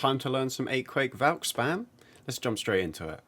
Time to learn some 8 Quake Valk spam. Let's jump straight into it.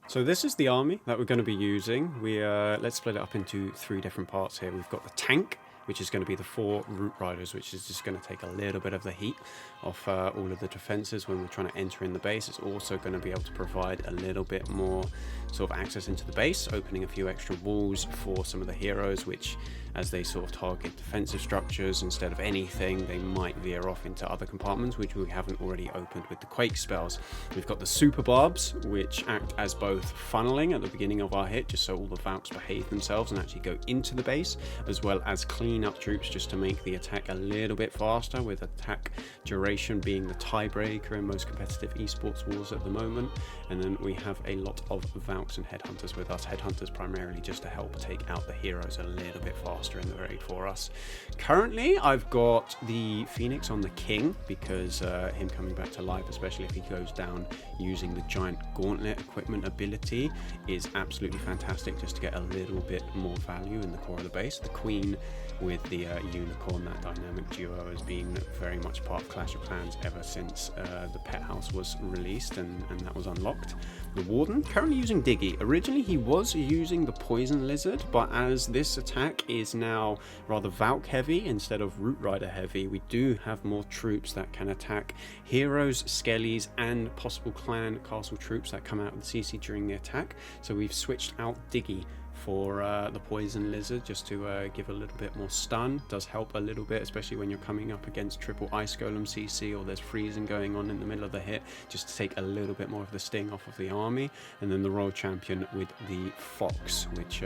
So this is the army that we're going to be using. Let's split it up into 3 different parts here. We've got the tank, which is going to be the 4 root riders, which is just going to take a little bit of the heat off all of the defenses when we're trying to enter in the base. It's also going to be able to provide a little bit more sort of access into the base, opening a few extra walls for some of the heroes, which as they sort of target defensive structures instead of anything, they might veer off into other compartments, which we haven't already opened with the Quake spells. We've got the super barbs, which act as both funneling at the beginning of our hit, just so all the Valks behave themselves and actually go into the base, as well as clean up troops just to make the attack a little bit faster, with attack duration being the tiebreaker in most competitive esports wars at the moment. And then we have a lot of Valks and headhunters with us. Headhunters primarily just to help take out the heroes a little bit faster in the raid for us. Currently I've got the Phoenix on the King because him coming back to life, especially if he goes down using the giant gauntlet equipment ability, is absolutely fantastic just to get a little bit more value in the core of the base. The Queen with the unicorn, that dynamic duo, has been very much part of Clash of Clans ever since the pet house was released and that was unlocked. The Warden currently using Diggy. Originally he was using the Poison Lizard, but as this attack is now rather Valk heavy instead of Root Rider heavy, we do have more troops that can attack heroes, skellies, and possible clan castle troops that come out of the CC during the attack. So we've switched out Diggy for the Poison Lizard just to give a little bit more stun. Does help a little bit, especially when you're coming up against triple Ice Golem CC or there's freezing going on in the middle of the hit, just to take a little bit more of the sting off of the army. And then the Royal Champion with the Fox, which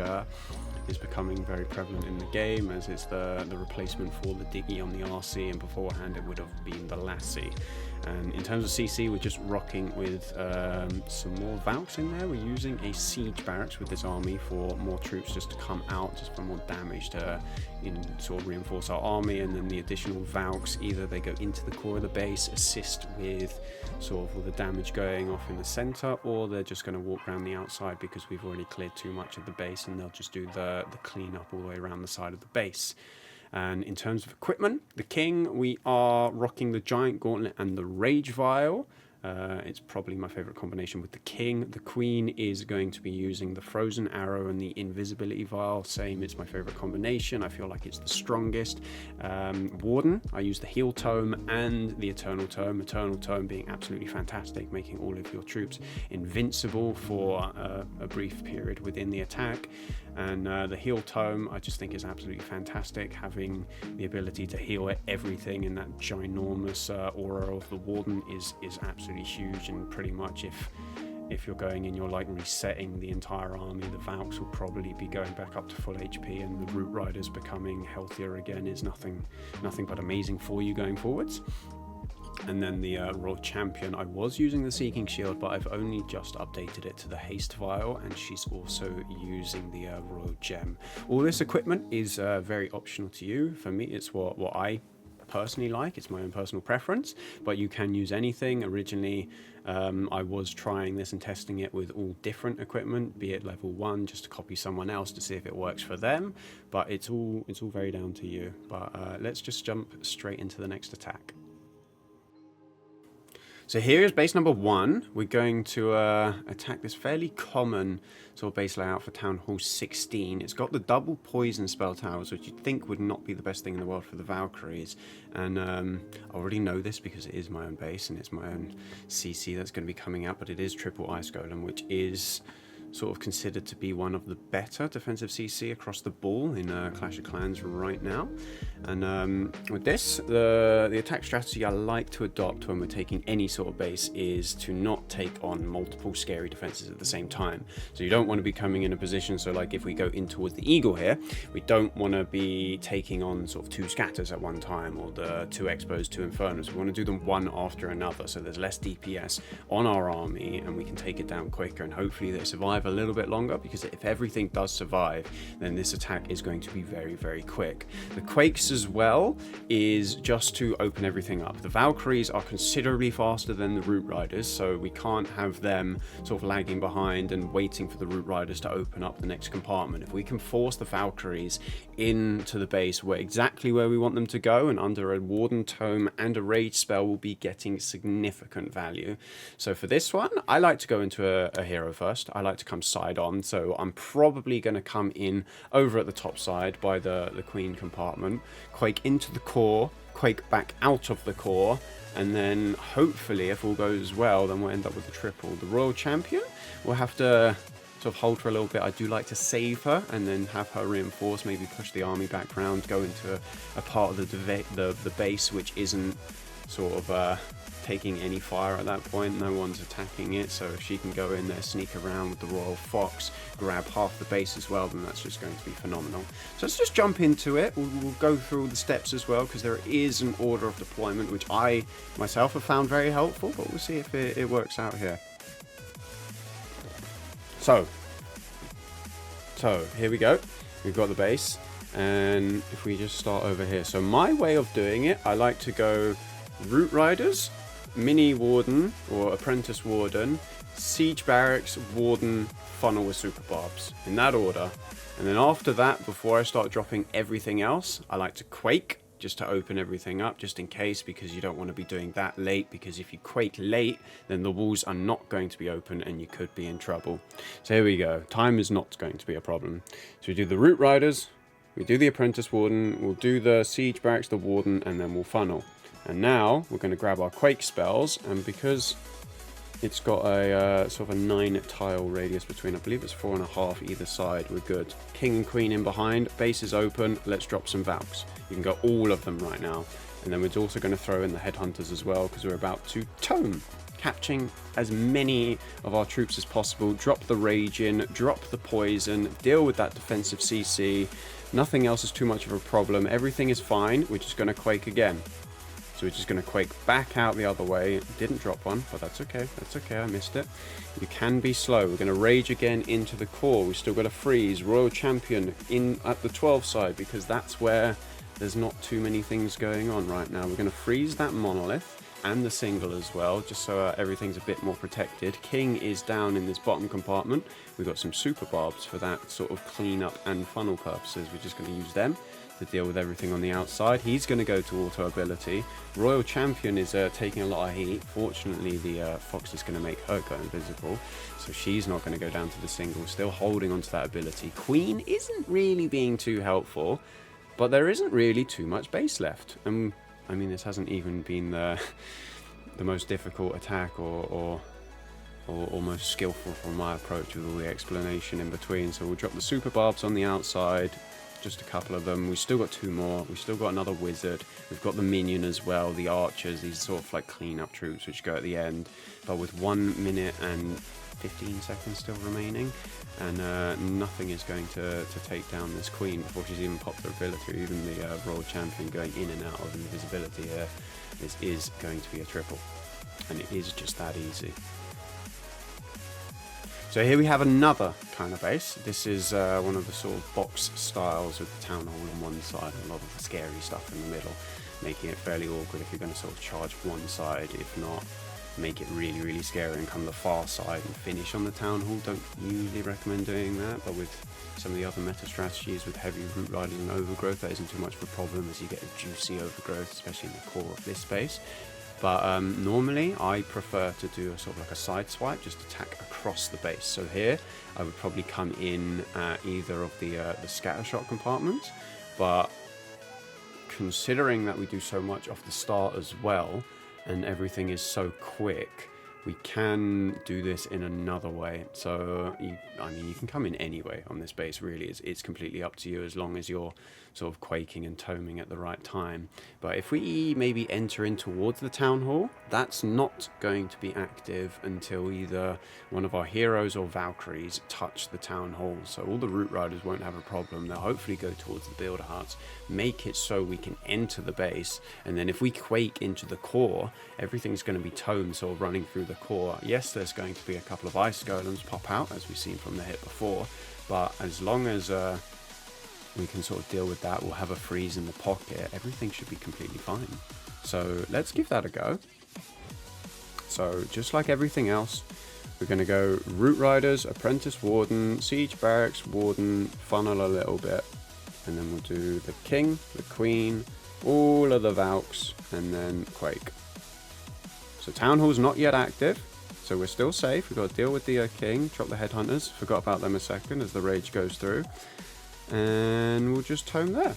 is becoming very prevalent in the game as it's the replacement for the Diggy on the RC, and beforehand it would have been the Lassie. And in terms of CC, we're just rocking with some more Valks in there. We're using a Siege Barracks with this army for more troops just to come out, just for more damage to sort of reinforce our army. And then the additional Valks, either they go into the core of the base, assist with sort of all the damage going off in the center, or they're just going to walk around the outside because we've already cleared too much of the base, and they'll just do the cleanup all the way around the side of the base. And in terms of equipment, the King, we are rocking the Giant Gauntlet and the Rage Vial. It's probably my favorite combination with the King. The Queen is going to be using the Frozen Arrow and the Invisibility Vial. Same, it's my favorite combination. I feel like it's the strongest. Warden, I use the Heal Tome and the Eternal Tome. Eternal Tome being absolutely fantastic, making all of your troops invincible for a brief period within the attack. And the Heal Tome, I just think is absolutely fantastic, having the ability to heal everything in that ginormous aura of the Warden is absolutely huge. And pretty much if you're going in, you're like resetting the entire army. The Valks will probably be going back up to full HP, and the Root Riders becoming healthier again is nothing but amazing for you going forwards. And then the Royal Champion, I was using the Seeking Shield, but I've only just updated it to the Haste Vial, and she's also using the Royal Gem. All this equipment is very optional to you. For me, it's what I personally like. It's my own personal preference, but you can use anything. Originally, I was trying this and testing it with all different equipment, be it level 1, just to copy someone else to see if it works for them. But it's all very down to you. But let's just jump straight into the next attack. So here is base number 1. We're going to attack this fairly common sort of base layout for Town Hall 16. It's got the double poison spell towers, which you'd think would not be the best thing in the world for the Valkyries. And I already know this because it is my own base and it's my own CC that's going to be coming out, but it is triple Ice Golem, which is sort of considered to be one of the better defensive CC across the ball in Clash of Clans right now. And with this, the attack strategy I like to adopt when we're taking any sort of base is to not take on multiple scary defenses at the same time. So you don't want to be coming in a position, so like if we go in towards the Eagle here, we don't want to be taking on sort of 2 scatters at one time, or the 2 expos, 2 infernos. We want to do them one after another, so there's less DPS on our army and we can take it down quicker, and hopefully they survive survive a little bit longer, because if everything does survive, then this attack is going to be very, very quick. The Quakes as well is just to open everything up. The Valkyries are considerably faster than the Root Riders, so we can't have them sort of lagging behind and waiting for the Root Riders to open up the next compartment. If we can force the Valkyries into the base exactly where we want them to go, and under a Warden Tome and a Rage spell, we'll be getting significant value. So for this one, I like to go into a hero first. I like to come side on, so I'm probably going to come in over at the top side by the Queen compartment, Quake into the core, Quake back out of the core, and then hopefully, if all goes well, then we'll end up with a triple. The Royal Champion, we'll have to sort of hold for a little bit. I do like to save her and then have her reinforce, maybe push the army back round, go into a part of the base which isn't sort of taking any fire at that point. No one's attacking it, so if she can go in there, sneak around with the Royal Fox, grab half the base as well, then that's just going to be phenomenal. So let's just jump into it. We'll go through all the steps as well, because there is an order of deployment which I myself have found very helpful, but we'll see if it works out here. So here we go. We've got the base, and if we just start over here. So my way of doing it, I like to go Root Riders, Mini Warden or Apprentice Warden, Siege Barracks, Warden, Funnel with Super Barbs, in that order. And then after that, before I start dropping everything else, I like to Quake, just to open everything up, just in case, because you don't want to be doing that late, because if you Quake late, then the walls are not going to be open and you could be in trouble. So here we go. Time is not going to be a problem. So we do the Root Riders, we do the Apprentice Warden, we'll do the Siege Barracks, the Warden, and then we'll Funnel. And now we're going to grab our Quake spells, and because it's got a sort of a 9 tile radius between, I believe it's 4.5 either side, we're good. King and Queen in behind, base is open, let's drop some Valks. You can go all of them right now. And then we're also going to throw in the Headhunters as well, because we're about to tome, catching as many of our troops as possible, drop the Rage in, drop the Poison, deal with that defensive CC. Nothing else is too much of a problem, everything is fine, we're just going to Quake again. So we're just going to Quake back out the other way. Didn't drop one, but that's okay. That's okay, I missed it. You can be slow. We're going to Rage again into the core. We've still got to freeze. Royal Champion in at the 12 side, because that's where there's not too many things going on right now. We're going to freeze that Monolith and the single as well, just so everything's a bit more protected. King is down in this bottom compartment. We've got some Super Barbs for that sort of cleanup and funnel purposes. We're just going to use them to deal with everything on the outside. He's going to go to auto ability. Royal Champion is taking a lot of heat. Fortunately, the Fox is going to make her go invisible, so she's not going to go down to the single, still holding onto that ability. Queen isn't really being too helpful, but there isn't really too much base left. And I mean, this hasn't even been the most difficult attack or most skillful from my approach, with all the explanation in between. So we'll drop the Super Barbs on the outside, just a couple of them. We've still got 2 more. We've still got another Wizard. We've got the Minion as well, the Archers, these sort of like clean-up troops which go at the end. But with 1 minute and 15 seconds still remaining, and nothing is going to take down this Queen before she's even popped her ability, or even the Royal Champion going in and out of invisibility here. This is going to be a triple, and it is just that easy. So here we have another kind of base. This is one of the sort of box styles with the town hall on one side and a lot of the scary stuff in the middle, making it fairly awkward if you're going to sort of charge one side. If not, make it really, really scary and come the far side and finish on the town hall. Don't usually recommend doing that, but with some of the other meta strategies with heavy Root Riders and Overgrowth, that isn't too much of a problem, as you get a juicy Overgrowth, especially in the core of this base. But normally I prefer to do a sort of like a side swipe, just attack across the base. So here I would probably come in at either of the scattershot compartments, but considering that we do so much off the start as well, and everything is so quick, we can do this in another way. So I mean, you can come in anyway on this base, really. It's completely up to you, as long as you're sort of quaking and toming at the right time. But if we maybe enter in towards the town hall, that's not going to be active until either one of our heroes or Valkyries touch the town hall. So all the Root Riders won't have a problem. They'll hopefully go towards the builder huts, make it so we can enter the base, and then if we quake into the core, everything's going to be tomed, sort of running through the core. Yes, there's going to be a couple of ice golems pop out, as we've seen from the hit before, but as long as we can sort of deal with that, we'll have a freeze in the pocket, everything should be completely fine. So let's give that a go. So just like everything else, we're going to go Root Riders, Apprentice Warden, Siege Barracks, Warden, funnel a little bit, and then we'll do the King, the Queen, all of the Valks, and then Quake. So Town Hall's not yet active, so we're still safe. We've got to deal with the King, drop the Headhunters, forgot about them a second as the rage goes through, and we'll just tome there.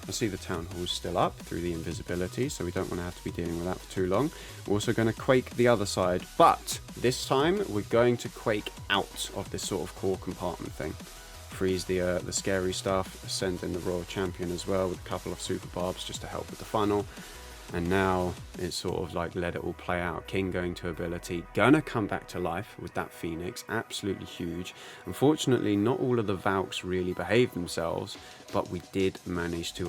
I see the Town Hall's still up through the invisibility, so we don't want to have to be dealing with that for too long. We're also going to Quake the other side, but this time we're going to Quake out of this sort of core compartment thing. Freeze the scary stuff, send in the Royal Champion as well with a couple of super barbs just to help with the funnel. And now it's sort of like let it all play out. King going to ability, gonna come back to life with that Phoenix, absolutely huge. Unfortunately, not all of the Valks really behaved themselves, but we did manage to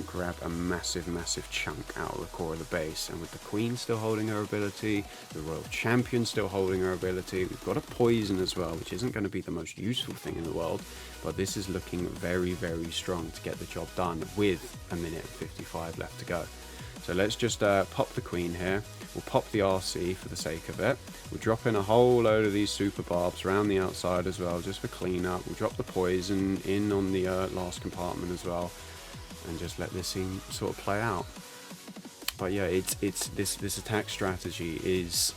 grab a massive chunk out of the core of the base. And with the Queen still holding her ability, the Royal Champion still holding her ability, we've got a poison as well, which isn't going to be the most useful thing in the world, but this is looking very strong to get the job done with a minute and 55 left to go. So let's just pop the Queen here. We'll pop the RC for the sake of it. We'll drop in a whole load of these super barbs around the outside as well, just for cleanup. We'll drop the poison in on the last compartment as well, and just let this scene sort of play out. But yeah, this attack strategy is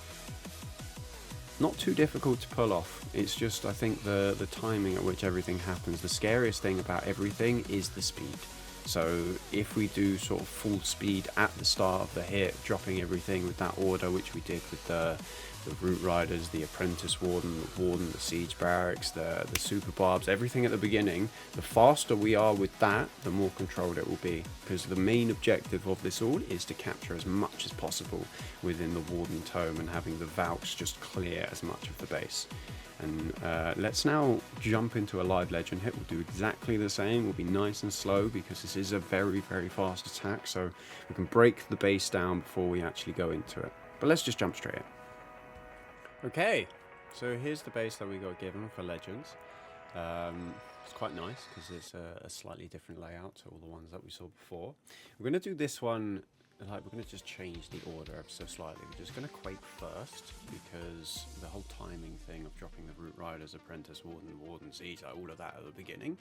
not too difficult to pull off. It's just, I think, the timing at which everything happens. The scariest thing about everything is the speed. So if we do sort of full speed at the start of the hit, dropping everything with that order, which we did with the Root Riders, the Apprentice Warden, the Siege Barracks, the Super Barbs, everything at the beginning, the faster we are with that, the more controlled it will be. Because the main objective of this all is to capture as much as possible within the Warden Tome and having the Valks just clear as much of the base. And let's now jump into a live legend hit. We'll do exactly the same. We'll be nice and slow because this is a very fast attack, so we can break the base down before we actually go into it. But let's just jump straight in. Okay, so here's the base that we got given for legends. It's quite nice because it's a slightly different layout to all the ones that we saw before. We're going to do this one, like, we're going to just change the order ever so slightly. We're just going to Quake first because the whole timing thing of dropping the Root Riders, Apprentice Warden, Siege, like all of that at the beginning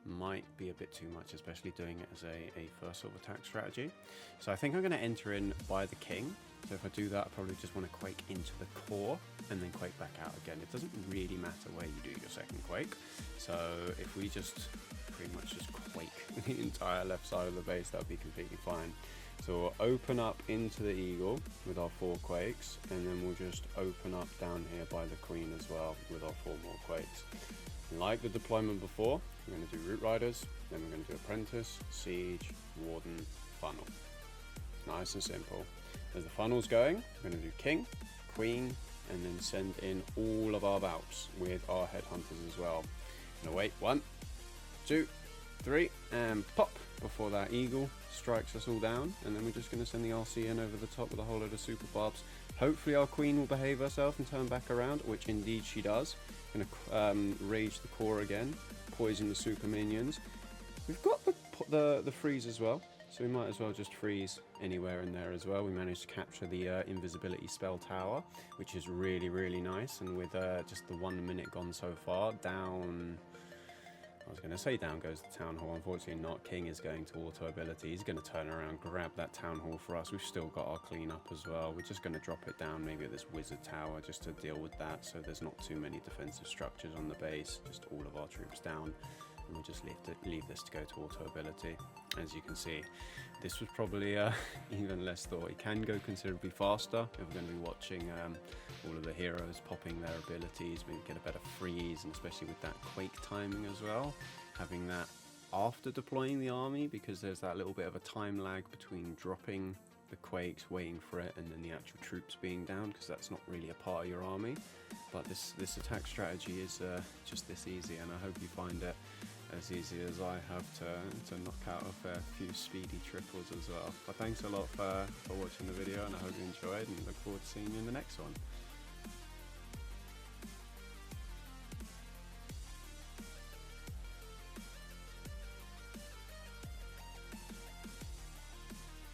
might be a bit too much, especially doing it as a first sort of attack strategy. So I think I'm going to enter in by the King. So if I do that, I probably just want to Quake into the core and then Quake back out again. It doesn't really matter where you do your second Quake. So if we just pretty much just Quake the entire left side of the base, that would be completely fine. So we'll open up into the Eagle with our 4 Quakes, and then we'll just open up down here by the Queen as well with our 4 more Quakes. And like the deployment before, we're going to do Root Riders, then we're going to do Apprentice, Siege, Warden, Funnel. Nice and simple. As the funnel's going, we're going to do King, Queen, and then send in all of our Valks with our Headhunters as well. I'm going to wait 1, 2, 3, and pop before that Eagle strikes us all down, and then we're just going to send the RC in over the top with a whole load of super barbs. Hopefully our Queen will behave herself and turn back around, which indeed she does. Going to rage the core again, poison the super minions. We've got the freeze as well, so we might as well just freeze anywhere in there as well. We managed to capture the invisibility spell tower, which is really nice, and with just the 1 minute gone so far, down... I was going to say down goes the Town Hall, unfortunately not. King is going to auto ability. He's going to turn around, grab that Town Hall for us. We've still got our cleanup as well. We're just going to drop it down maybe at this Wizard Tower just to deal with that, so there's not too many defensive structures on the base, just all of our troops down. And we'll just leave this to go to auto ability. As you can see, this was probably even less thought. It can go considerably faster if we're going to be watching all of the heroes popping their abilities. We get a better freeze, and especially with that Quake timing as well, having that after deploying the army, because there's that little bit of a time lag between dropping the Quakes, waiting for it, and then the actual troops being down, because that's not really a part of your army. But this attack strategy is just this easy, and I hope you find it as easy as I have to knock out a fair few speedy triples as well. But thanks a lot for watching the video, and I hope you enjoyed, and look forward to seeing you in the next one.